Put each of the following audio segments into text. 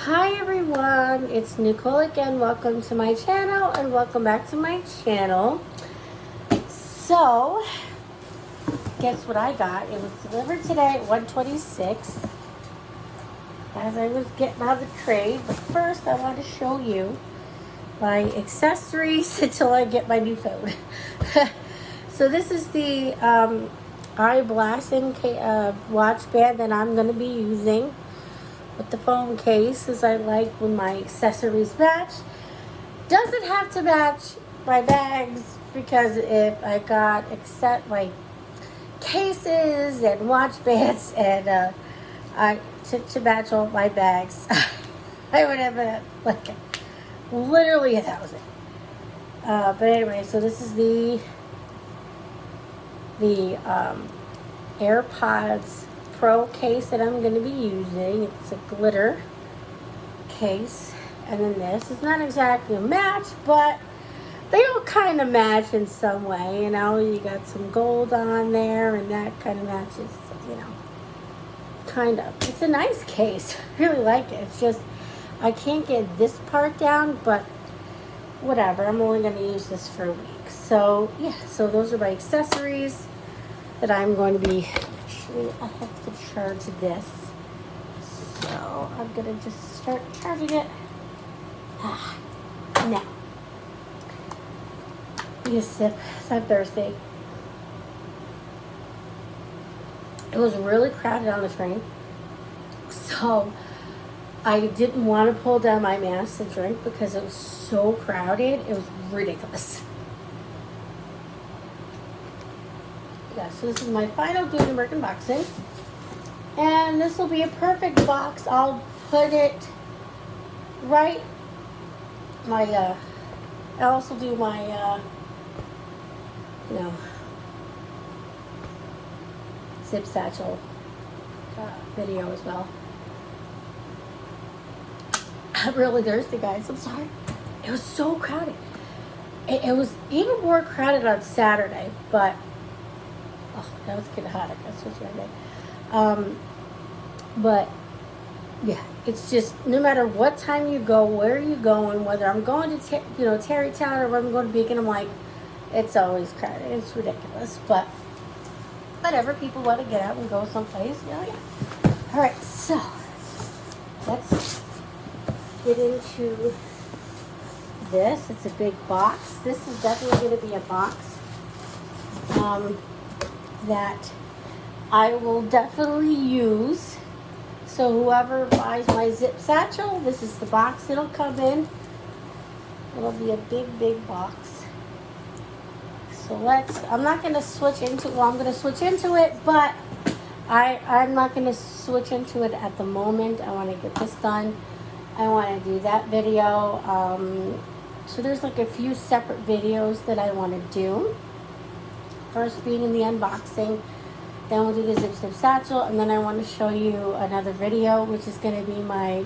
Hi everyone, it's Nicole again. Welcome to my channel and welcome back to my channel. So, guess what I got? It was delivered today at 1:26 as I was getting out of the trade. But first I want to show you my accessories until I get my new phone. So this is the eye blasting watch band that I'm going to be using with the phone case, as I like when my accessories match. Doesn't have to match my bags, because if I got like cases and watch bands and to match all my bags, I would have like literally 1,000. But anyway, so this is the AirPods Pro case that I'm going to be using. It's a glitter case, and then this is not exactly a match, but they all kind of match in some way. You know, you got some gold on there, and that kind of matches. You know, kind of. It's a nice case. I really like it. It's just I can't get this part down, but whatever. I'm only going to use this for a week. So yeah. So those are my accessories that I'm going to be. I have to charge this, so I'm gonna just start charging it now. Need a sip. It's on Thursday. It was really crowded on the train, so I didn't want to pull down my mask to drink because it was so crowded. It was ridiculous. Yeah, so this is my final Gutenberg unboxing, and this will be a perfect box. I'll put it right. I also do my zip satchel video as well. I'm really thirsty, guys. I'm sorry. It was so crowded. It was even more crowded on Saturday, but oh, that was getting hot. I guess was right. But yeah, it's just no matter what time you go, where you going, whether I'm going to Tarrytown or whether I'm going to Beacon, I'm like, it's always crowded. It's ridiculous, but whatever. People want to get out and go someplace. Yeah. All right, so let's get into this. It's a big box. This is definitely going to be a box that I will definitely use. So whoever buys my zip satchel, this is the box it'll come in. It'll be a big box. So I'm not going to switch into, I'm going to switch into it, but I'm not going to switch into it at the moment. I want to get this done. I want to do that video. So there's like a few separate videos that I want to do. First being in the unboxing, then we'll do the zip satchel, and then I want to show you another video, which is going to be my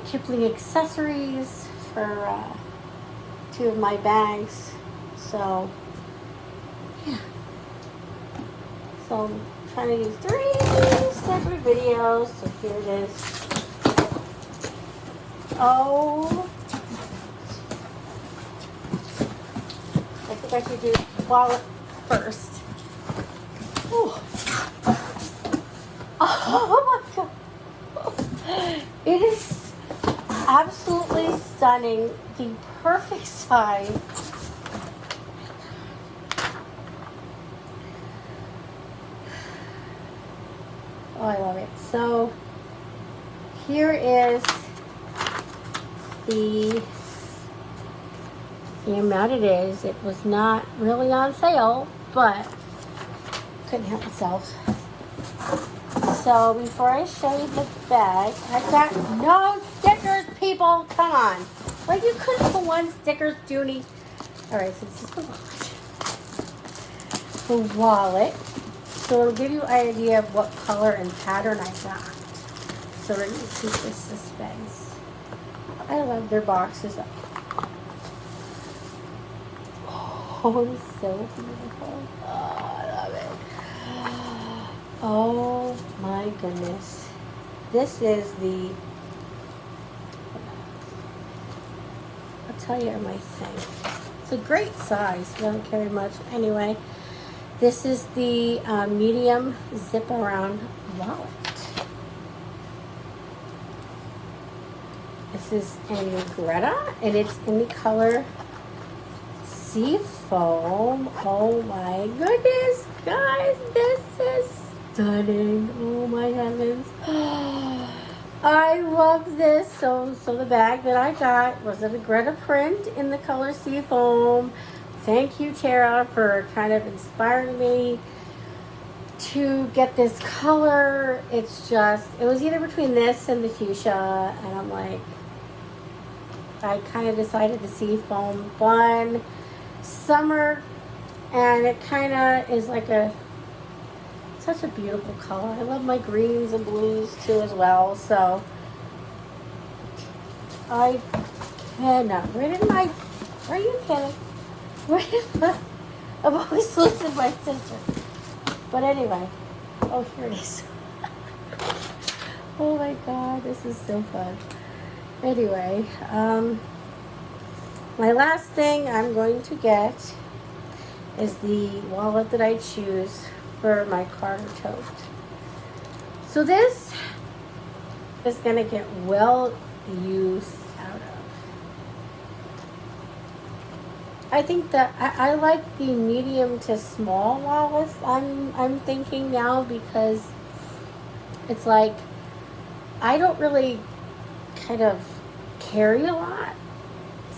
Kipling accessories for 2 of my bags. So yeah, so I'm trying to do 3 separate videos. So here it is. Oh, I think I should do the wallet first. Ooh. Oh my god. It is absolutely stunning. The perfect size. Oh, I love it. So here is the amount it is. It was not really on sale, but couldn't help myself. So before I show you the bag, I got no stickers, people. Come on. Like, you couldn't put 1 sticker, Junie. Alright, so this is the wallet. So it'll give you an idea of what color and pattern I got. So we're going to keep this suspense. I love their boxes. Oh, it's so beautiful. Oh, I love it. Oh my goodness. This is the tell you my thing. It's a great size. I don't carry much. Anyway, this is the medium zip around wallet. This is in Greta, and it's in the color Seafoam. Oh my goodness, guys, this is stunning. Oh my heavens. I love this. So the bag that I got was a Greta print in the color Seafoam. Thank you, Tara, for kind of inspiring me to get this color. It's just, it was either between this and the fuchsia, and I'm like, I kind of decided the Seafoam, fun, summer, and it kind of is like such a beautiful color. I love my greens and blues too as well, so I cannot. Where are you kidding? I've always listened to my sister. But anyway, oh, here it is. Oh my God, this is so fun. Anyway, my last thing I'm going to get is the wallet that I choose for my Carter tote. So this is going to get well used out of. I think that I like the medium to small wallets. I'm thinking now, because it's like I don't really kind of carry a lot,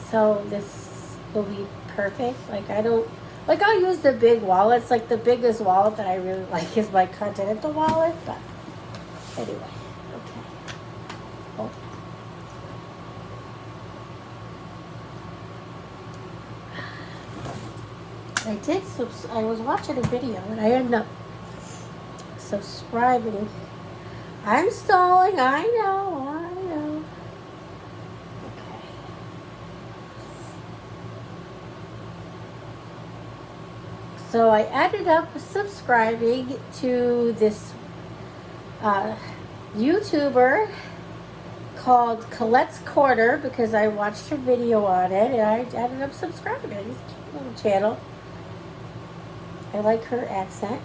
so this will be perfect. Like I'll use the big wallets. Like the biggest wallet that I really like is my Continental wallet, but anyway, okay. Oh. I was watching a video and I ended up subscribing. I'm stalling, I know. Okay. So I ended up subscribing to this YouTuber called Colette's Corner, because I watched her video on it and I ended up subscribing. It's a cute little channel. I like her accent.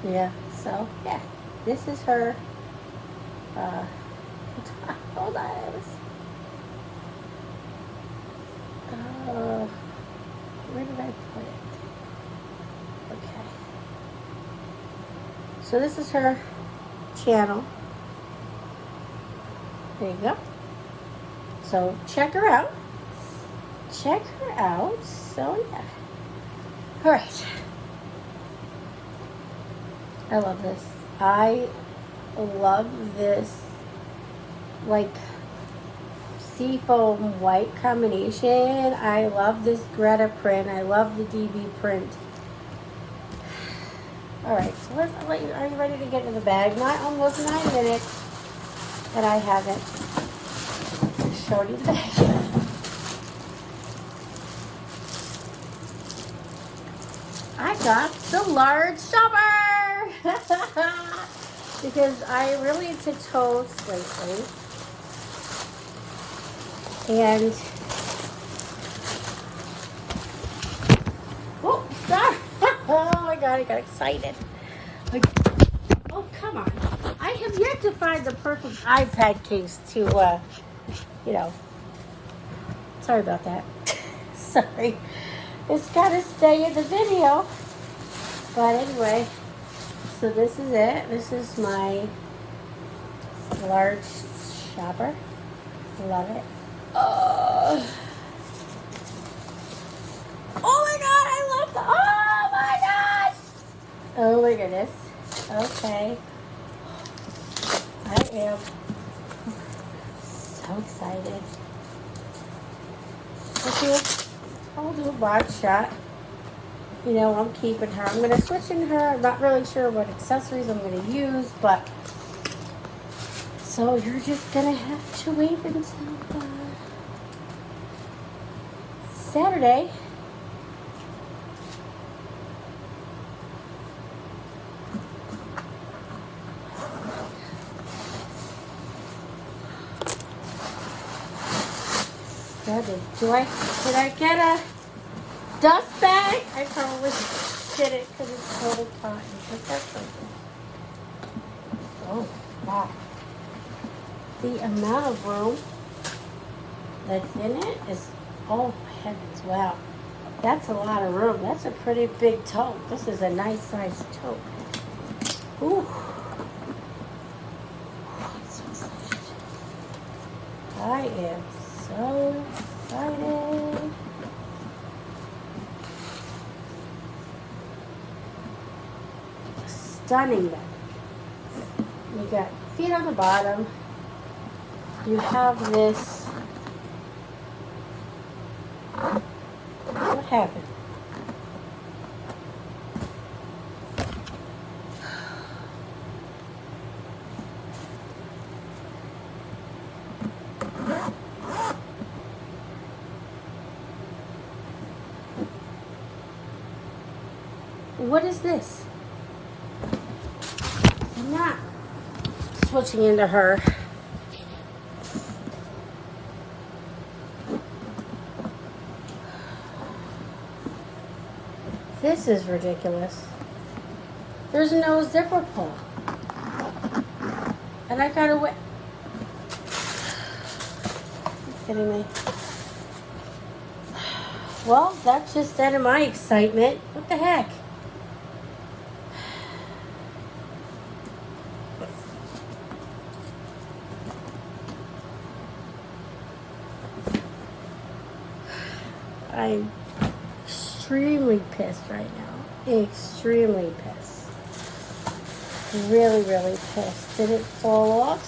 Yeah, so yeah, this is her. Hold on. Where did I put it? Okay. So this is her channel. There you go. So check her out. So yeah. All right. I love this. I love this, like, seafoam white combination. I love this Greta print. I love the DB print. All right, so are you ready to get in the bag? Not almost 9 minutes, and I haven't shown you the bag. I got the large shopper because I really into totes lately, and oh, sorry. Oh my God, I got excited. Like, oh, come on. I have yet to find the perfect iPad case to, sorry about that. Sorry. It's got to stay in the video. But anyway, so this is it. This is my large shopper. Love it. Oh my God, I love the, oh my gosh. Oh my goodness. Okay. I am so excited. I'll do a box shot. You know, I'm keeping her. I'm going to switch in her. I'm not really sure what accessories I'm going to use, but so you're just going to have to wait until Saturday. Did I get a dust bag? I probably didn't because it's total cotton. But that's something. Oh, wow. The amount of room that's in it is, oh heavens, wow. That's a lot of room. That's a pretty big tote. This is a nice sized tote. Ooh. I'm so excited. I am so excited. Stunning bag. You got feet on the bottom. You have this. What happened? What is this? I'm not switching into her. This is ridiculous. There's no zipper pull. And I gotta wait. You kidding me? Well, that's just out of my excitement. What the heck? I'm extremely pissed right now. Extremely pissed. Really, really pissed. Did it fall off?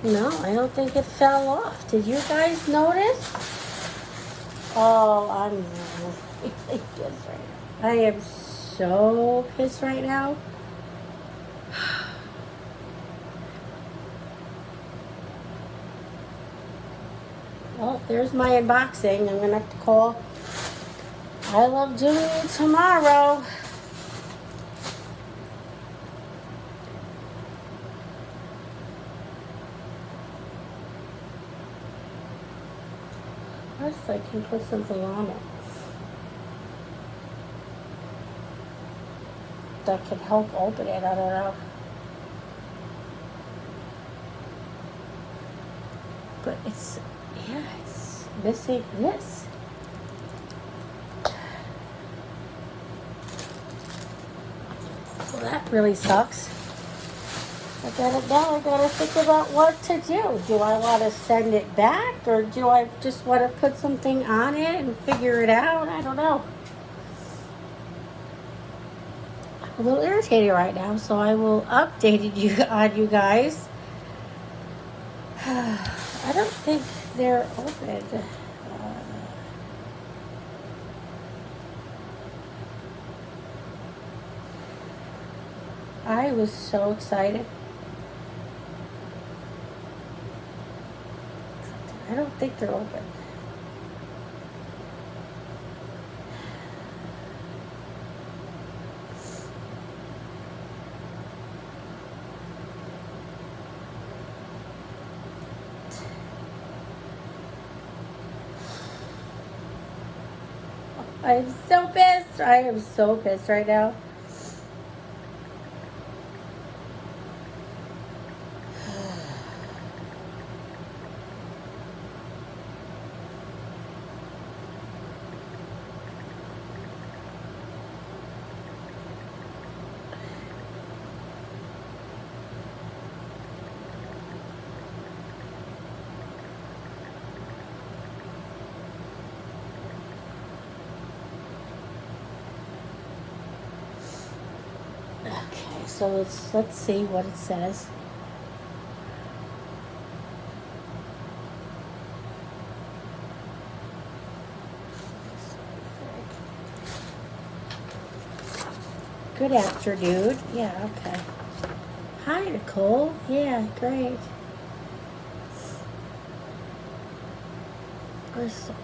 No, I don't think it fell off. Did you guys notice? Oh, I'm really pissed right now. I am so pissed right now. Well, there's my unboxing. I'm going to have to call I Love Doing tomorrow. First, I can put something on it that can help open it. I don't know. But it's, yeah, it's missing this. So that really sucks. I gotta think about what to do. Do I want to send it back, or do I just want to put something on it and figure it out? I don't know. I'm a little irritated right now, so I will update you guys. I don't think they're open. I was so excited. I don't think they're open. I'm so pissed. I am so pissed right now. Okay, so let's see what it says. Good afternoon. Yeah, okay. Hi, Nicole. Yeah, great. Where's the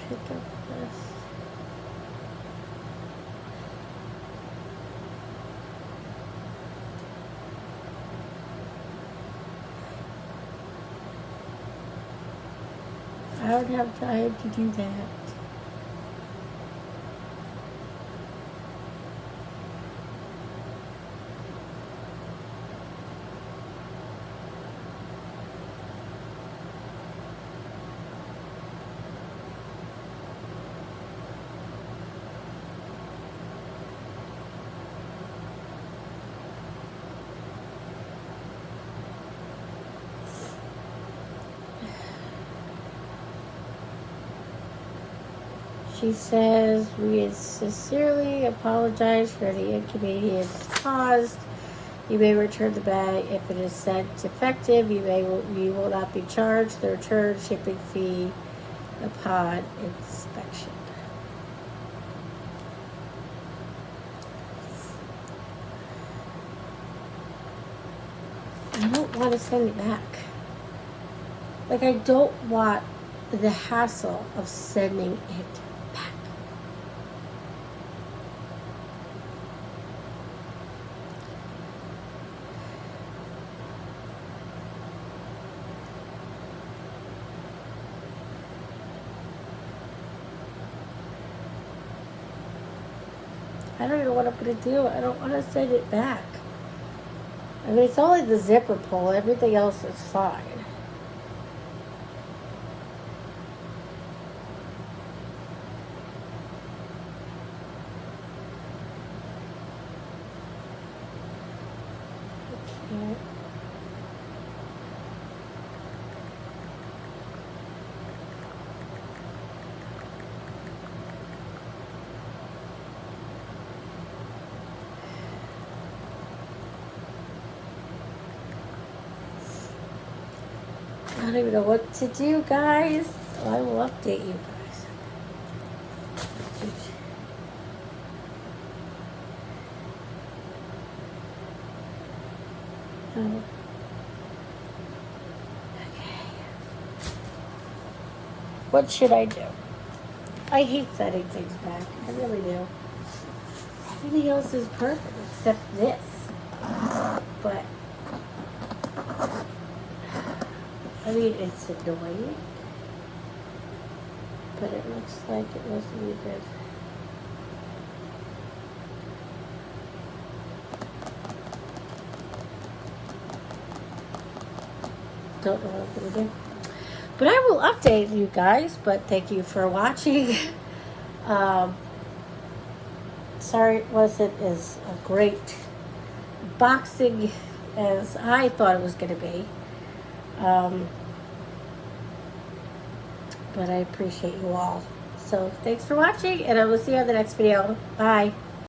pick up this. I don't have time to do that. She says, we sincerely apologize for the inconvenience caused. You may return the bag if it is sent defective. You will not be charged the return shipping fee upon inspection. I don't want to send it back. Like, I don't want the hassle of sending it back. I don't know what I'm going to do. I don't want to send it back. I mean, it's only the zipper pull. Everything else is fine. Okay. I don't even know what to do, guys. I will update you guys. Oh. Okay. What should I do? I hate setting things back. I really do. Everything else is perfect except this. But I mean, it's annoying, but it looks like it wasn't even. Don't know what I'm gonna do. But I will update you guys. But thank you for watching. Sorry it wasn't as a great boxing as I thought it was going to be. But I appreciate you all. So thanks for watching, and I will see you on the next video. Bye.